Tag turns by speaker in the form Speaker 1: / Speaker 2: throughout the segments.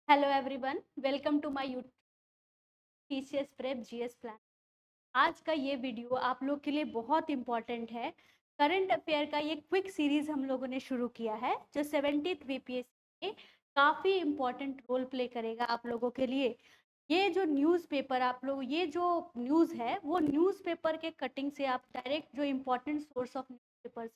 Speaker 1: Hello everyone, welcome to my YouTube TCS prep GS plan. आज का ये video आप लोग के लिए बहुत इंपॉर्टेंट है। करंट अफेयर का ये क्विक सीरीज हम लोगों ने शुरू किया है जो 70th बीपीएससी में काफ़ी इंपॉर्टेंट रोल प्ले करेगा आप लोगों के लिए। ये जो न्यूज़पेपर आप लोग ये जो न्यूज़ है वो न्यूज़पेपर के कटिंग से आप डायरेक्ट जो इम्पोर्टेंट सोर्स ऑफ न्यूज़पेपर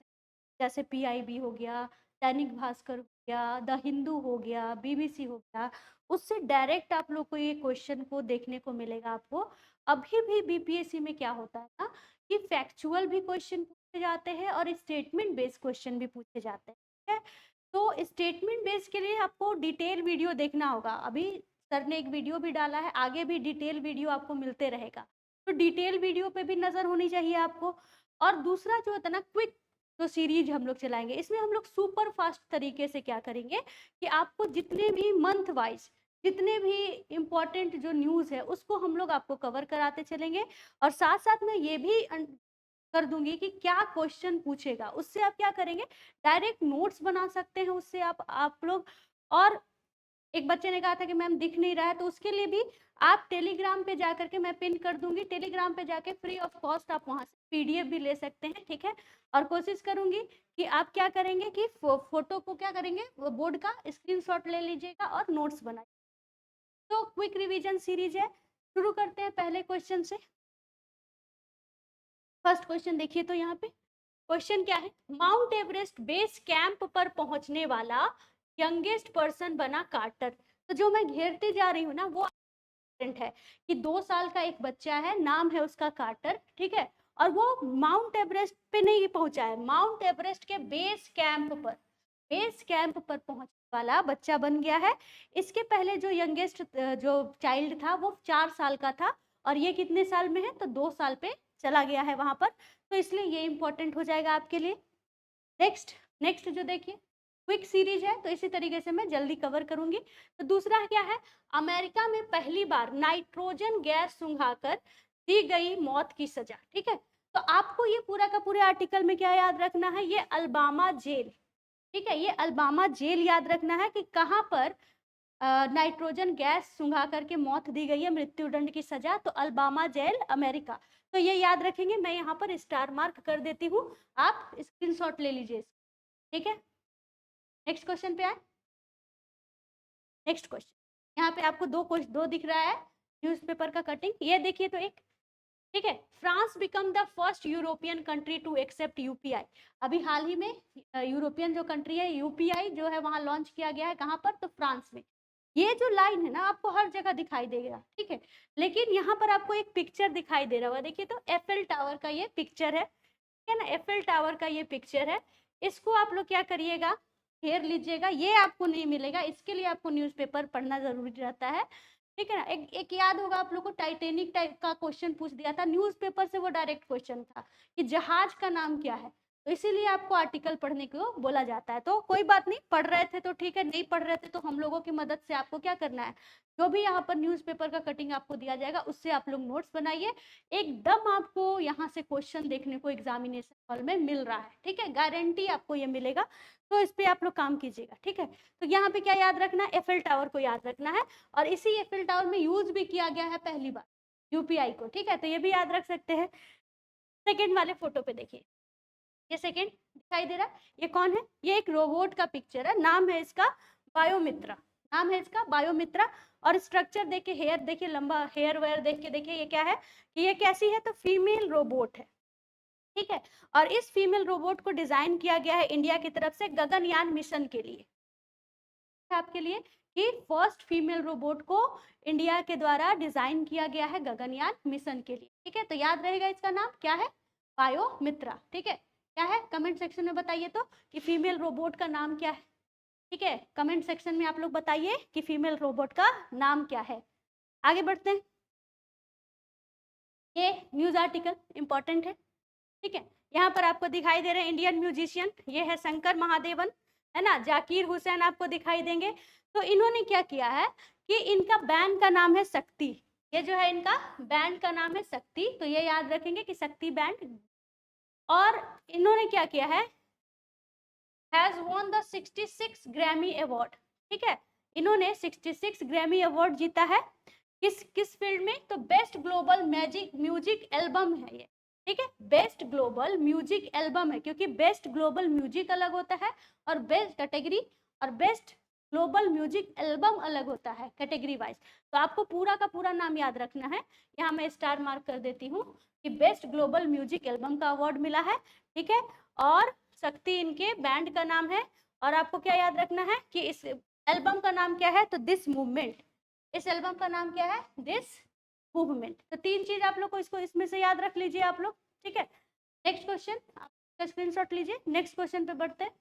Speaker 1: जैसे पीआईबी हो गया, दैनिक भास्कर हो गया, द हिंदू हो गया, बीबीसी हो गया, उससे डायरेक्ट आप लोग को ये क्वेश्चन को देखने को मिलेगा आपको। अभी भी बीपीएससी में क्या होता है ना कि फैक्चुअल भी क्वेश्चन पूछे जाते हैं और स्टेटमेंट बेस्ड क्वेश्चन भी पूछे जाते हैं, ठीक है। तो स्टेटमेंट बेस्ड के लिए आपको डिटेल वीडियो देखना होगा। अभी सर ने एक वीडियो भी डाला है, आगे भी डिटेल वीडियो आपको मिलते रहेगा, तो डिटेल वीडियो पे भी नजर होनी चाहिए आपको। और दूसरा जो होता है ना क्विक जो सीरीज हम लोग चलाएंगे, इसमें हम लोग सुपर फास्ट तरीके से क्या करेंगे कि आपको जितने भी मंथ वाइज जितने भी इम्पोर्टेंट जो न्यूज़ है उसको हम लोग आपको कवर कराते चलेंगे। और साथ साथ में ये भी कर दूंगी कि क्या क्वेश्चन पूछेगा, उससे आप क्या करेंगे, डायरेक्ट नोट्स बना सकते हैं उससे आप लोग। और एक बच्चे ने कहा था कि मैम दिख नहीं रहा है, तो उसके लिए भी आप टेलीग्राम पे जाकर के मैं पिन कर दूंगी, टेलीग्राम पे जाके फ्री ऑफ कॉस्ट आप वहां से पीडीएफ भी ले सकते हैं, ठीक है। और कोशिश करूंगी कि आप क्या करेंगे कि फोटो को क्या करेंगे, वो बोर्ड का स्क्रीनशॉट ले लीजिएगा और नोट्स बनाइए। तो क्विक रिवीजन सीरीज है, शुरू करते हैं पहले क्वेश्चन से। फर्स्ट क्वेश्चन देखिए, तो यहाँ पे क्वेश्चन क्या है, माउंट एवरेस्ट बेस कैंप पर पहुंचने वाला यंगेस्ट पर्सन बना कार्टर। तो जो मैं घेरते जा रही हूँ ना वो है कि 2 साल का एक बच्चा है, नाम है उसका कार्टर, ठीक है। और वो माउंट एवरेस्ट पे नहीं पहुंचा है, माउंट एवरेस्ट के बेस कैंप पर पहुंचने वाला बच्चा बन गया है। इसके पहले जो यंगेस्ट जो चाइल्ड था वो 4 साल का था, और ये कितने साल में है, तो 2 साल पे चला गया है वहां पर। तो इसलिए ये इंपॉर्टेंट हो जाएगा आपके लिए। नेक्स्ट नेक्स्ट जो देखिए, क्विक सीरीज है तो इसी तरीके से मैं जल्दी कवर करूंगी। तो दूसरा क्या है, अमेरिका में पहली बार नाइट्रोजन गैस सुंघाकर दी गई मौत की सजा, ठीक है। तो आपको ये पूरा का पूरे आर्टिकल में क्या याद रखना है, ये अल्बामा जेल, ठीक है, ये अल्बामा जेल याद रखना है कि कहाँ पर नाइट्रोजन गैस सुंघा करके मौत दी गई है, मृत्युदंड की सजा, तो अल्बामा जेल अमेरिका। तो ये याद रखेंगे, मैं यहाँ पर स्टार मार्क कर देती हूँ, आप स्क्रीनशॉट ले लीजिए, ठीक है। नेक्स्ट क्वेश्चन पे आए। नेक्स्ट क्वेश्चन, यहाँ पे आपको दो दिख रहा है न्यूज़पेपर का कटिंग, ये देखिए तो एक, ठीक है। France become the first European country to accept UPI. अभी हाल ही में यूरोपियन जो कंट्री है यूपीआई जो है वहां लॉन्च किया गया है, कहाँ पर, तो फ्रांस में। ये जो लाइन है ना आपको हर जगह दिखाई देगा, ठीक है। लेकिन यहाँ पर आपको एक पिक्चर दिखाई दे रहा होगा, देखिए तो एफएल टावर का ये पिक्चर है, ठीक है ना, एफएल टावर का ये पिक्चर है। इसको आप लोग क्या करिएगा, घेर लीजिएगा, ये आपको नहीं मिलेगा, इसके लिए आपको न्यूज़पेपर पढ़ना जरूरी रहता है, ठीक है ना। एक याद होगा आप लोग को, टाइटेनिक टाइप का क्वेश्चन पूछ दिया था न्यूज़पेपर से, वो डायरेक्ट क्वेश्चन था कि जहाज का नाम क्या है, तो इसीलिए आपको आर्टिकल पढ़ने को बोला जाता है। तो कोई बात नहीं, पढ़ रहे थे तो ठीक है, नहीं पढ़ रहे थे तो हम लोगों की मदद से आपको क्या करना है, जो भी यहाँ पर न्यूज़पेपर का कटिंग आपको दिया जाएगा उससे आप लोग नोट्स बनाइए। एकदम आपको यहाँ से क्वेश्चन देखने को एग्जामिनेशन हॉल में मिल रहा है, ठीक है, गारंटी आपको ये मिलेगा। तो इस पे आप लोग काम कीजिएगा, ठीक है। तो यहाँ पे क्या याद रखना है, एफएल टावर को याद रखना है, और इसी एफएल टावर में यूज भी किया गया है पहली बार यूपीआई को, ठीक है, तो ये भी याद रख सकते हैं। सेकेंड वाले फोटो पे देखिए, ये सेकेंड दिखाई दे रहा है, ये कौन है, ये एक रोबोट का पिक्चर है, नाम है इसका बायोमित्रा, नाम है इसका बायोमित्रा। और स्ट्रक्चर देखिए, हेयर देखिए, लंबा हेयर वेयर देख के देखिए ये क्या है, कि ये कैसी है, तो फीमेल रोबोट है, ठीक है। और इस फीमेल रोबोट को डिजाइन किया गया है इंडिया की तरफ से गगनयान मिशन के लिए, आपके लिए कि फर्स्ट फीमेल रोबोट को इंडिया के द्वारा डिजाइन किया गया है गगनयान मिशन के लिए, ठीक है। तो याद रहेगा इसका नाम क्या है, बायोमित्रा, ठीक है। क्या है, कमेंट सेक्शन में बताइए तो कि फीमेल रोबोट का नाम क्या है, ठीक है, कमेंट सेक्शन में आप लोग बताइए कि फीमेल रोबोट का नाम क्या है। आगे बढ़ते हैं, ये न्यूज आर्टिकल इंपॉर्टेंट है, ठीक है। यहाँ पर आपको दिखाई दे रहे हैं इंडियन म्यूजिशियन, ये है शंकर महादेवन, है ना, जाकिर हुसैन आपको दिखाई देंगे। तो इन्होंने क्या किया है कि इनका बैंड का नाम है शक्ति, ये जो है इनका बैंड का नाम है शक्ति, तो ये याद रखेंगे कि शक्ति बैंड। और इन्होंने क्या किया है, has won the 66 Grammy award, ठीक है, इन्होंने 66 ग्रैमी अवार्ड जीता है। किस किस फील्ड में? तो बेस्ट ग्लोबल म्यूजिक एल्बम है ये, ठीक है, बेस्ट ग्लोबल म्यूजिक एल्बम है, क्योंकि बेस्ट ग्लोबल म्यूजिक अलग होता है और बेस्ट कैटेगरी और बेस्ट ग्लोबल म्यूजिक एल्बम अलग होता है कैटेगरी वाइज। तो आपको पूरा का पूरा नाम याद रखना है। यहाँ मैं स्टार मार्क कर देती हूँ कि बेस्ट ग्लोबल म्यूजिक एल्बम का अवार्ड मिला है, ठीक है। और शक्ति इनके बैंड का नाम है। और आपको क्या याद रखना है कि इस एल्बम का नाम क्या है? तो दिस मूवमेंट। इस एल्बम का नाम क्या है? This movement. तो तीन चीज आप लोग को इसको इसमें से याद रख लीजिए आप लोग, ठीक है। नेक्स्ट क्वेश्चन, आप स्क्रीनशॉट लीजिए। नेक्स्ट क्वेश्चन पे बढ़ते हैं।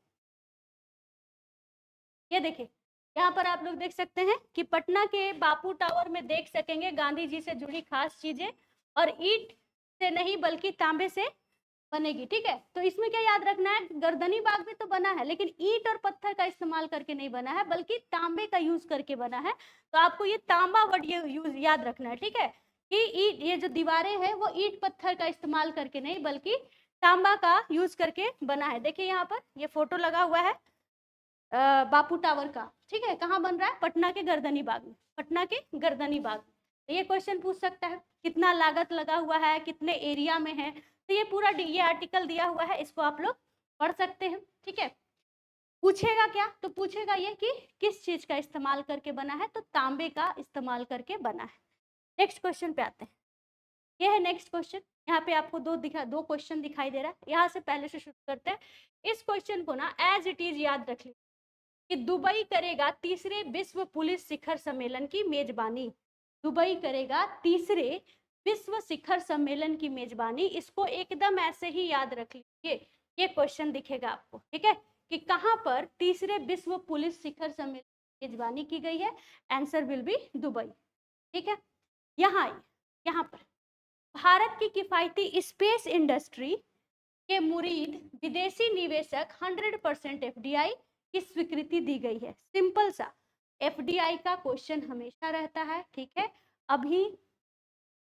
Speaker 1: ये देखिए, यहाँ पर आप लोग देख सकते हैं कि पटना के बापू टावर में देख सकेंगे गांधी जी से जुड़ी खास चीजें, और ईंट से नहीं बल्कि तांबे से बनेगी, ठीक है। तो इसमें क्या याद रखना है? गर्दनी बाग भी तो बना है, लेकिन ईंट और पत्थर का इस्तेमाल करके नहीं बना है, बल्कि तांबे का यूज करके बना है। तो आपको ये तांबा वर्ड ये यूज याद रखना है, ठीक है, कि ईंट, ये जो दीवारें हैं वो ईंट पत्थर का इस्तेमाल करके नहीं बल्कि तांबा का यूज करके बना है। देखिए यहाँ पर ये फोटो लगा हुआ है बापू टावर का, ठीक है। कहाँ बन रहा है? पटना के गर्दनी बाग में, पटना के गर्दनी बाग। तो ये क्वेश्चन पूछ सकता है कितना लागत लगा हुआ है, कितने एरिया में है। तो ये पूरा ये आर्टिकल दिया हुआ है, इसको आप लोग पढ़ सकते हैं, ठीक है। पूछेगा क्या? तो पूछेगा ये कि किस चीज का इस्तेमाल करके बना है, तो तांबे का इस्तेमाल करके बना है। नेक्स्ट क्वेश्चन पे आते हैं। ये है नेक्स्ट क्वेश्चन। यहाँ पे आपको दो क्वेश्चन दिखाई दे रहा है। यहाँ से पहले से शुरू करते हैं। इस क्वेश्चन को ना एज इट इज याद रख लीजिए कि दुबई करेगा तीसरे विश्व पुलिस शिखर सम्मेलन की मेजबानी। दुबई करेगा तीसरे विश्व शिखर सम्मेलन की मेजबानी। इसको एकदम ऐसे ही याद रख लीजिए, ये क्वेश्चन दिखेगा आपको, ठीक है, कि कहां पर तीसरे विश्व पुलिस शिखर सम्मेलन की मेजबानी की गई है। आंसर विल बी दुबई, ठीक है। यहाँ पर भारत की किफायती स्पेस इंडस्ट्री के मुरीद विदेशी निवेशक 100% एफडीआई की स्वीकृति दी गई है। सिंपल सा एफडीआई का क्वेश्चन हमेशा रहता है, ठीक है। अभी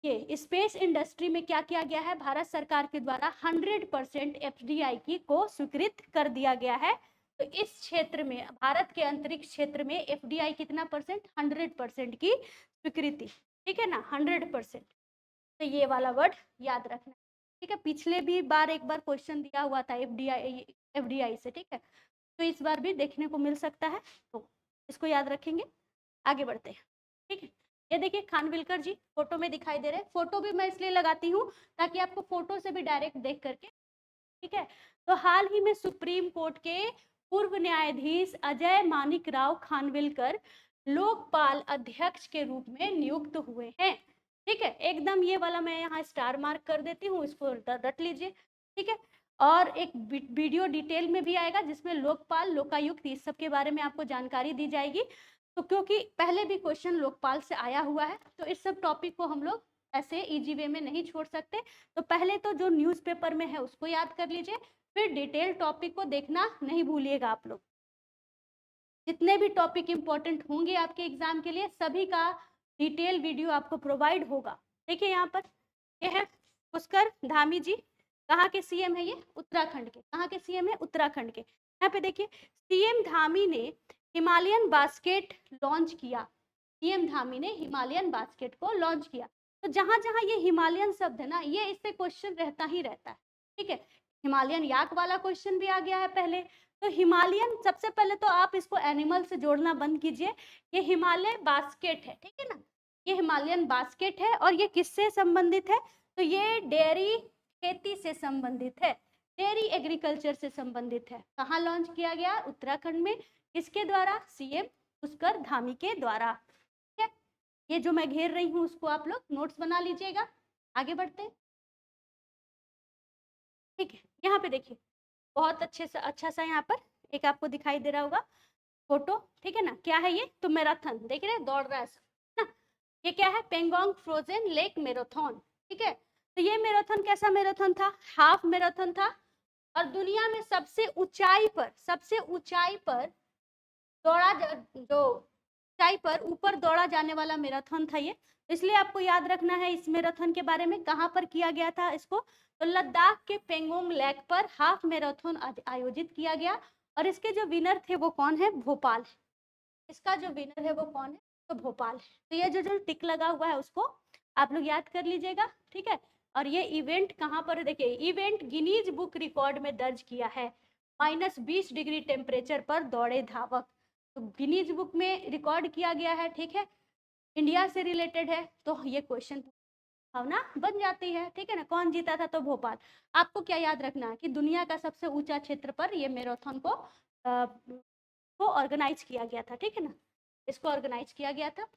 Speaker 1: ये स्पेस इंडस्ट्री में क्या किया गया है? भारत सरकार के द्वारा 100% एफडीआई की को स्वीकृत कर दिया गया है। तो इस क्षेत्र में, भारत के अंतरिक्ष क्षेत्र में एफडीआई कितना परसेंट? 100% की स्वीकृति, ठीक है ना, 100%। तो ये वाला वर्ड याद रखना, ठीक है। पिछले भी बार एक बार क्वेश्चन दिया हुआ था एफडीआई से, ठीक है। तो इस बार भी देखने को मिल सकता है, तो इसको याद रखेंगे। आगे बढ़ते हैं, ठीक है। ये देखिए खानविलकर जी फोटो में दिखाई दे रहे हैं। फोटो भी मैं इसलिए लगाती हूँ ताकि आपको फोटो से भी डायरेक्ट देख करके, ठीक है। तो हाल ही में सुप्रीम कोर्ट के पूर्व न्यायाधीश अजय मानिक राव खानविलकर लोकपाल अध्यक्ष के रूप में नियुक्त हुए हैं, ठीक है। एकदम ये वाला मैं यहाँ स्टार मार्क कर देती हूँ, इसको रट लीजिए, ठीक है। और एक वीडियो डिटेल में भी आएगा जिसमें लोकपाल, लोकायुक्त, इस सब के बारे में आपको जानकारी दी जाएगी। तो क्योंकि पहले भी क्वेश्चन लोकपाल से आया हुआ है, तो इस सब टॉपिक को हम लोग ऐसे इजी वे में नहीं छोड़ सकते। तो पहले तो जो न्यूज़पेपर में है उसको याद कर लीजिए, फिर डिटेल टॉपिक को देखना नहीं भूलिएगा आप लोग। जितने भी टॉपिक इंपॉर्टेंट होंगे आपके एग्जाम के लिए, सभी का डिटेल वीडियो आपको प्रोवाइड होगा। देखिए यहाँ पर ये है पुष्कर धामी जी, कहाँ के सीएम है? ये उत्तराखंड के। कहाँ के सीएम है? उत्तराखंड के। यहाँ पे देखिए सीएम धामी ने हिमालयन बास्केट लॉन्च किया। सीएम धामी ने हिमालयन बास्केट को लॉन्च किया। तो जहां जहां ये हिमालयन शब्द है ना, ये इससे क्वेश्चन रहता ही रहता है, ठीक है। हिमालयन याक वाला क्वेश्चन भी आ गया है पहले। तो हिमालयन, सबसे पहले तो आप इसको एनिमल से जोड़ना बंद कीजिए। ये हिमालय बास्केट है, ठीक है ना, ये हिमालयन बास्केट है। और ये किससे संबंधित है? तो ये डेयरी खेती से संबंधित है, डेयरी एग्रीकल्चर से संबंधित है। कहाँ लॉन्च किया गया? उत्तराखंड में। किसके द्वारा? सीएम पुष्कर धामी के द्वारा, ठीक है। ये जो मैं घेर रही हूँ उसको आप लोग नोट्स बना लीजिएगा। आगे बढ़ते हैं, ठीक है। यहाँ पे देखिए बहुत अच्छा सा यहाँ पर एक आपको दिखाई दे रहा होगा फोटो, ठीक है ना। क्या है ये? तो मैराथन देख रहे हैं, दौड़ रहा है ना। ये क्या है? पेंगोंग फ्रोजन लेक मैराथन, ठीक है। तो ये मैराथन कैसा मैराथन था? हाफ मैराथन था। और दुनिया में सबसे ऊंचाई पर दौड़ा जो ऊंचाई पर ऊपर दौड़ा जाने वाला मैराथन था ये। इसलिए आपको याद रखना है इस मैराथन के बारे में। कहाँ पर किया गया था इसको? तो लद्दाख के पेंगोंग लेक पर हाफ मैराथन आयोजित किया गया। और इसके जो विनर थे वो कौन है? भोपाल, इसका जो विनर है वो कौन है? तो भोपाल। तो ये जो टिक लगा हुआ है उसको आप लोग याद कर लीजिएगा, ठीक है। और ये इवेंट कहाँ पर है? देखिए, इवेंट गिनीज बुक रिकॉर्ड में दर्ज किया है, -20 डिग्री टेम्परेचर पर दौड़े धावक। तो गिनीज बुक में रिकॉर्ड किया गया है, ठीक है, इंडिया से रिलेटेड है, तो ये क्वेश्चन भावना बन जाती है, ठीक है ना। कौन जीता था? तो भोपाल। आपको क्या याद रखना है कि दुनिया का सबसे ऊंचा क्षेत्र पर ये मैराथन को ऑर्गेनाइज किया गया था, ठीक है ना। इसको ऑर्गेनाइज किया गया था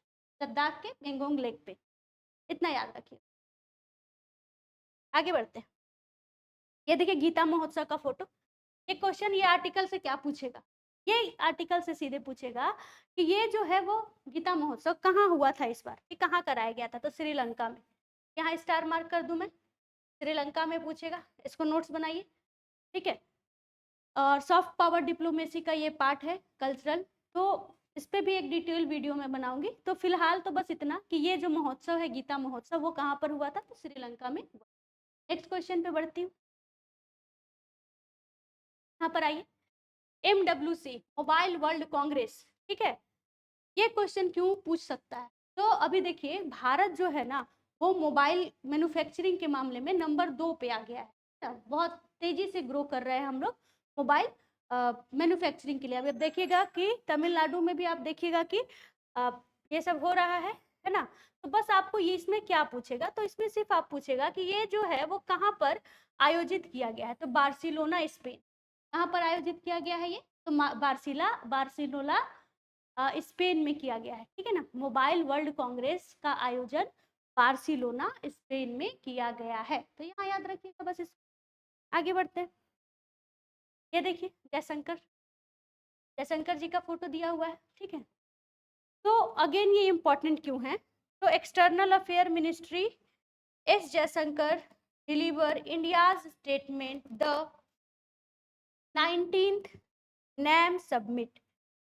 Speaker 1: लद्दाख के मेंगोंग लेक पे, इतना याद रखिए। आगे बढ़ते हैं। ये देखिए गीता महोत्सव का फोटो। ये क्वेश्चन ये आर्टिकल से क्या पूछेगा? ये आर्टिकल से सीधे पूछेगा कि ये जो है वो गीता महोत्सव कहाँ हुआ था इस बार, कि कहाँ कराया गया था? तो श्रीलंका में। यहाँ स्टार मार्क कर दूं मैं, श्रीलंका में पूछेगा, इसको नोट्स बनाइए, ठीक है। और सॉफ्ट पावर डिप्लोमेसी का ये पार्ट है कल्चरल, तो इस पर भी एक डिटेल वीडियो में बनाऊंगी। तो फिलहाल तो बस इतना कि ये जो महोत्सव है गीता महोत्सव वो कहाँ पर हुआ था? तो श्रीलंका में हुआ। नेक्स्ट क्वेश्चन पे बढ़ती हूँ, यहाँ पर आइए। MWC मोबाइल वर्ल्ड कांग्रेस, ठीक है, ये क्वेश्चन क्यों पूछ सकता है? तो अभी देखिए भारत जो है ना वो मोबाइल मैन्युफैक्चरिंग के मामले में नंबर 2 पे आ गया है, बहुत तेजी से ग्रो कर रहे हैं हम लोग मोबाइल मैन्युफैक्चरिंग के लिए। अब देखिएगा कि तमिलनाडु में भी आप देखिएगा कि ये सब हो रहा है ना। तो बस आपको ये इसमें क्या पूछेगा? तो इसमें सिर्फ आप पूछेगा कि ये जो है वो कहाँ पर आयोजित किया गया है? तो बार्सिलोना स्पेन। कहाँ पर आयोजित किया गया है ये? तो बार्सिलोना स्पेन में किया गया है, ठीक है ना। मोबाइल वर्ल्ड कांग्रेस का आयोजन बार्सिलोना स्पेन में किया गया है, तो यहाँ याद रखिएगा बस इसको। आगे बढ़ते हैं। ये देखिए जयशंकर जी का फोटो दिया हुआ है, ठीक है। तो अगेन ये इंपॉर्टेंट क्यों है? तो external affair ministry S Jaishankar deliver India's statement the 19th NAM summit.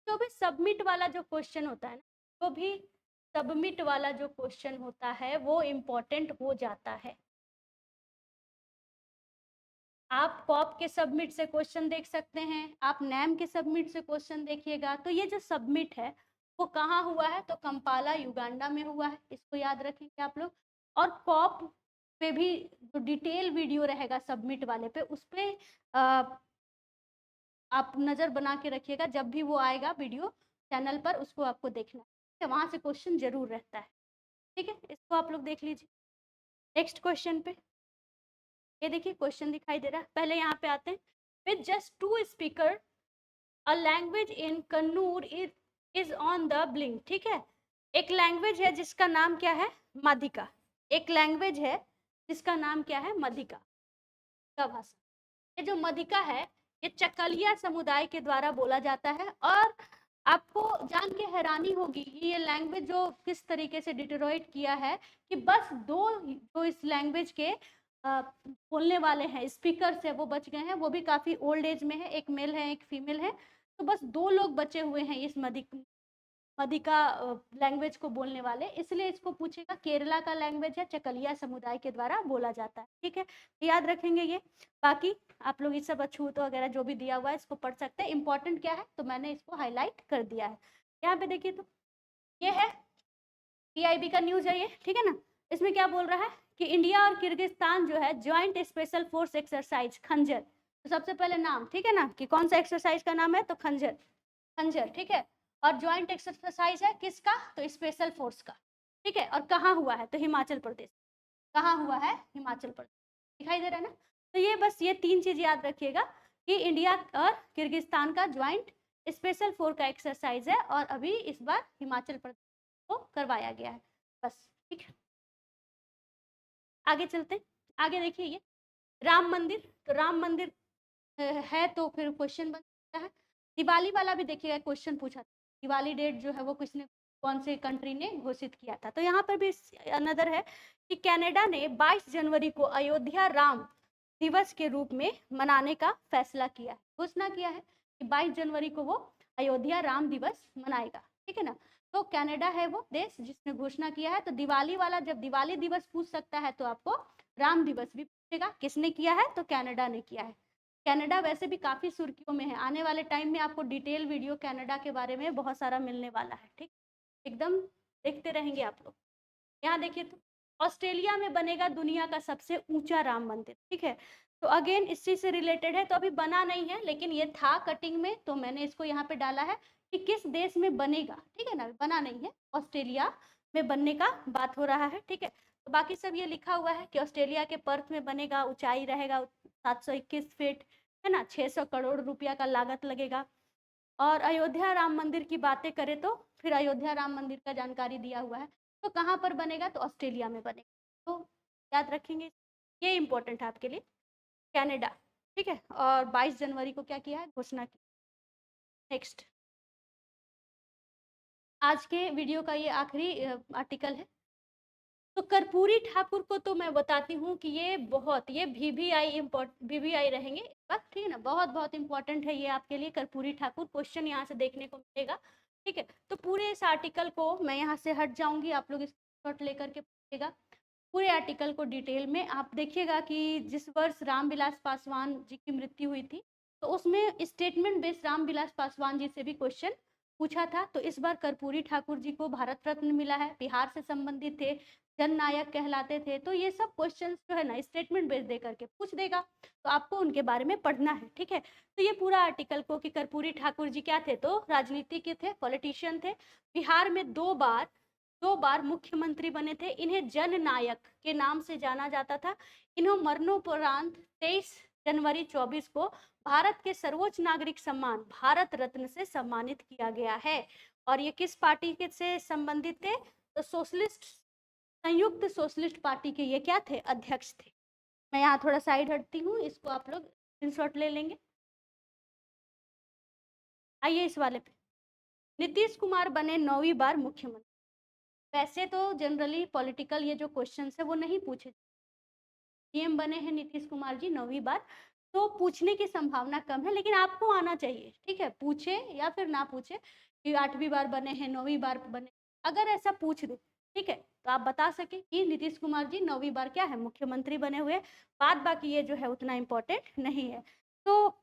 Speaker 1: जो भी सबमिट वाला जो क्वेश्चन होता है ना, जो भी सबमिट वाला जो क्वेश्चन होता है वो इम्पोर्टेंट हो जाता है। आप कॉप के सबमिट से क्वेश्चन देख सकते हैं, आप नैम के सबमिट से क्वेश्चन देखिएगा। तो ये जो सबमिट है वो कहाँ हुआ है? तो कंपाला युगांडा में हुआ है, इसको याद रखेंगे आप लोग। और कॉप पे भी जो डिटेल वीडियो रहेगा सबमिट वाले पे, उस पर आप नज़र बना के रखिएगा, जब भी वो आएगा वीडियो चैनल पर उसको आपको देखना है, वहाँ से क्वेश्चन जरूर रहता है, ठीक है। इसको आप लोग देख लीजिए। नेक्स्ट क्वेश्चन पे ये देखिए क्वेश्चन दिखाई दे रहा है, पहले यहाँ पे आते हैं। With just 2 speaker a language in Kannur is on the blink, ठीक है। एक लैंग्वेज है जिसका नाम क्या है? मधिका। एक लैंग्वेज है जिसका नाम क्या है? मधिका का भाषा। ये जो मधिका है ये चकलिया समुदाय के द्वारा बोला जाता है। और आपको जान के हैरानी होगी कि ये लैंग्वेज जो किस तरीके से डिटोरेट किया है कि बस 2 जो इस लैंग्वेज के बोलने वाले हैं स्पीकर्स है वो बच गए हैं, वो भी काफ़ी ओल्ड एज में है, एक मेल है एक फीमेल है। तो बस 2 लोग बचे हुए हैं इस मदिका लैंग्वेज को बोलने वाले, इसलिए इसको पूछेगा केरला का लैंग्वेज है, चकलिया समुदाय के द्वारा बोला जाता है, ठीक है। याद रखेंगे ये। बाकी आप लोग ये सब अछूत वगैरह जो भी दिया हुआ है इसको पढ़ सकते हैं। इंपॉर्टेंट क्या है तो मैंने इसको हाईलाइट कर दिया है। यहाँ पे देखिए तो ये है पीआईबी का न्यूज है ये, ठीक है ना। इसमें क्या बोल रहा है कि इंडिया और किर्गिस्तान जो है ज्वाइंट स्पेशल फोर्स एक्सरसाइज खंजर। तो सबसे पहले नाम, ठीक है ना, कि कौन सा एक्सरसाइज का नाम है? तो खंजर, खंजर, ठीक है। और ज्वाइंट एक्सरसाइज है किसका? तो स्पेशल फोर्स का, ठीक है। और कहाँ हुआ है? तो हिमाचल प्रदेश। कहाँ हुआ है? हिमाचल प्रदेश। दिखाई दे रहा है ना। तो ये बस ये 3 चीज याद रखिएगा कि इंडिया और किर्गिस्तान का ज्वाइंट स्पेशल फोर्स का एक्सरसाइज है और अभी इस बार हिमाचल प्रदेश को करवाया गया है, बस, ठीक है। आगे चलते हैं। आगे देखिए ये राम मंदिर। तो राम मंदिर है तो फिर क्वेश्चन बन सकता है। दिवाली वाला भी देखिएगा क्वेश्चन पूछा था, दिवाली डेट जो है वो किसने कौन से कंट्री ने घोषित किया था। तो यहाँ पर भी अनदर है कि कनाडा ने 22 जनवरी को अयोध्या राम दिवस के रूप में मनाने का फैसला किया है, घोषणा किया है कि 22 जनवरी को वो अयोध्या राम दिवस मनाएगा, ठीक है ना। तो कनाडा है वो देश जिसने घोषणा किया है। तो दिवाली वाला जब दिवाली दिवस पूछ सकता है तो आपको राम दिवस भी पूछेगा, किसने किया है? तो कनाडा ने किया है। कनाडा वैसे भी काफी सुर्खियों में है, आने वाले टाइम में आपको डिटेल वीडियो कनाडा के बारे में बहुत सारा मिलने वाला है, ठीक, एकदम देखते रहेंगे आप लोग। यहाँ देखिए तो ऑस्ट्रेलिया में बनेगा दुनिया का सबसे ऊंचा राम मंदिर, ठीक है। तो अगेन इस चीज से रिलेटेड है, तो अभी बना नहीं है लेकिन ये था कटिंग में, तो मैंने इसको यहाँ पे डाला है कि किस देश में बनेगा, ठीक है ना, बना नहीं है, ऑस्ट्रेलिया में बनने का बात हो रहा है, ठीक है। तो बाकी सब ये लिखा हुआ है कि ऑस्ट्रेलिया के पर्थ में बनेगा, ऊंचाई रहेगा 721 फीट, है ना, 600 करोड़ रुपया का लागत लगेगा। और अयोध्या राम मंदिर की बातें करें तो फिर अयोध्या राम मंदिर का जानकारी दिया हुआ है, तो कहाँ पर बनेगा, तो ऑस्ट्रेलिया में बनेगा, तो याद रखेंगे, ये इंपॉर्टेंट है आपके लिए। कनाडा, ठीक है, और 22 जनवरी को क्या किया है, घोषणा की। नेक्स्ट, आज के वीडियो का ये आखिरी आर्टिकल है। तो कर्पूरी ठाकुर को तो मैं बताती हूँ कि ये बहुत, ये VVI रहेंगे इस बार, ठीक है ना, बहुत बहुत इंपॉर्टेंट है ये आपके लिए। कर्पूरी ठाकुर क्वेश्चन यहाँ से देखने को मिलेगा, ठीक है। तो पूरे इस आर्टिकल को मैं यहाँ से हट जाऊंगी, आप लोग स्क्रीनशॉट लेकर के पढ़िएगा पूरे आर्टिकल को डिटेल में। आप देखिएगा कि जिस वर्ष रामविलास पासवान जी की मृत्यु हुई थी, तो उसमें स्टेटमेंट बेस्ड रामविलास पासवान जी से भी क्वेश्चन पूछा था। तो इस बार कर्पूरी ठाकुर जी को भारत रत्न मिला है, बिहार से संबंधित थे, जननायक कहलाते थे, तो ये सब क्वेश्चन जो है ना स्टेटमेंट बेस्ड दे करके पूछ देगा, तो आपको उनके बारे में पढ़ना है, ठीक है। तो ये पूरा आर्टिकल को कि कर्पूरी ठाकुर जी क्या थे, तो राजनीति के थे, पॉलिटिशियन थे, बिहार में दो बार मुख्यमंत्री बने थे, इन्हें जननायक के नाम से जाना जाता था। इन्हों मरणोपरांत 23 जनवरी 24 को भारत के सर्वोच्च नागरिक सम्मान भारत रत्न से सम्मानित किया गया है। और ये किस पार्टी के से संबंधित थे, तो सोशलिस्ट, संयुक्त सोशलिस्ट पार्टी के ये क्या थे, अध्यक्ष थे। मैं यहाँ थोड़ा साइड हटती हूँ, इसको आप लोग स्क्रीनशॉट ले लेंगे। आइए इस वाले पे, नीतीश कुमार बने 9वीं बार मुख्यमंत्री। वैसे तो जनरली पॉलिटिकल ये जो क्वेश्चन है वो नहीं पूछे, सीएम बने हैं नीतीश कुमार जी 9वीं बार, तो पूछने की संभावना कम है, लेकिन आपको आना चाहिए, ठीक है, पूछे या फिर ना पूछे कि 8वीं बार बने हैं, 9वीं बार बने, अगर ऐसा पूछ दे, ठीक है, तो आप बता सके कि नीतीश कुमार जी 9वीं बार क्या है, मुख्यमंत्री बने हुए। बाद बाकी ये जो है उतना इम्पोर्टेंट नहीं है। तो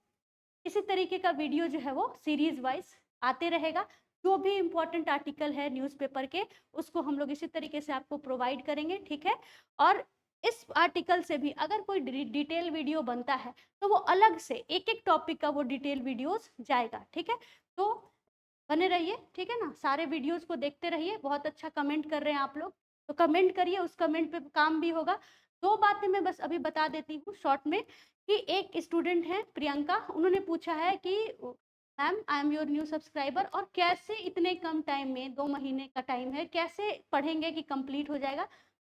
Speaker 1: इसी तरीके का वीडियो जो है वो सीरीज वाइज आते रहेगा, जो भी इम्पोर्टेंट आर्टिकल है न्यूज़पेपर के उसको हम लोग इसी तरीके से आपको प्रोवाइड करेंगे, ठीक है। और इस आर्टिकल से भी अगर कोई डिटेल वीडियो बनता है तो वो अलग से एक एक टॉपिक का वो डिटेल वीडियोस जाएगा, ठीक है। तो बने रहिए, ठीक है ना, सारे वीडियोस को देखते रहिए। बहुत अच्छा कमेंट कर रहे हैं आप लोग, तो कमेंट करिए, उस कमेंट पे काम भी होगा। दो बातें मैं बस अभी बता देती हूँ शॉर्ट में, कि एक स्टूडेंट है प्रियंका, उन्होंने पूछा है कि ma'am I am your new subscriber, और कैसे इतने कम टाइम में, 2 महीने का टाइम है, कैसे पढ़ेंगे कि कंप्लीट हो जाएगा।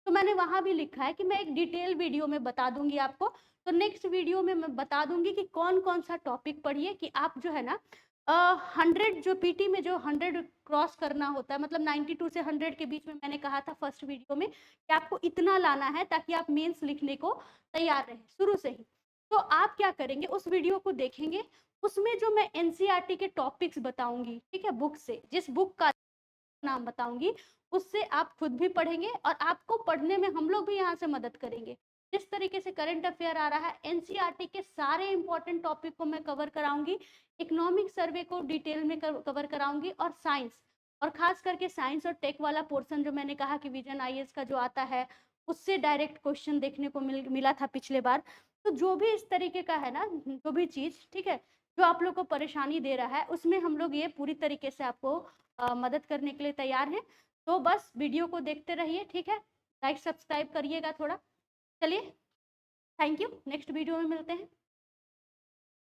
Speaker 1: तो मैंने वहाँ भी लिखा है कि मैं एक डिटेल वीडियो में बता दूंगी आपको। तो नेक्स्ट वीडियो में मैं बता दूंगी कि कौन कौन सा टॉपिक पढ़िए, कि आप जो है ना 100 जो पीटी में जो 100 क्रॉस करना होता है, मतलब 92 से 100 के बीच में, मैंने कहा था फर्स्ट वीडियो में कि आपको इतना लाना है ताकि आप मेंस लिखने को तैयार रहें शुरू से ही। तो आप क्या करेंगे, उस वीडियो को देखेंगे, उसमें जो मैं एनसीईआरटी के टॉपिक्स बताऊंगी, ठीक है, बुक से, जिस बुक का नाम बताऊंगी उससे आप खुद भी पढ़ेंगे और आपको पढ़ने में हम लोग भी यहाँ से मदद करेंगे। जिस तरीके से करंट अफेयर आ रहा है, एनसीईआरटी के सारे इंपॉर्टेंट टॉपिक को मैं कवर कराऊंगी, इकोनॉमिक सर्वे को डिटेल में कवर कराऊंगी, और साइंस, और खास करके साइंस और टेक वाला पोर्शन जो मैंने कहा कि विजन आईएएस का जो आता है उससे डायरेक्ट क्वेश्चन देखने को मिला था पिछले बार। तो जो भी इस तरीके का है ना, जो भी चीज, ठीक है, जो आप लोग को परेशानी दे रहा है, उसमें हम लोग ये पूरी तरीके से आपको मदद करने के लिए तैयार हैं। तो बस वीडियो को देखते रहिए, ठीक है, लाइक सब्सक्राइब करिएगा थोड़ा। चलिए, थैंक यू, नेक्स्ट वीडियो में मिलते हैं।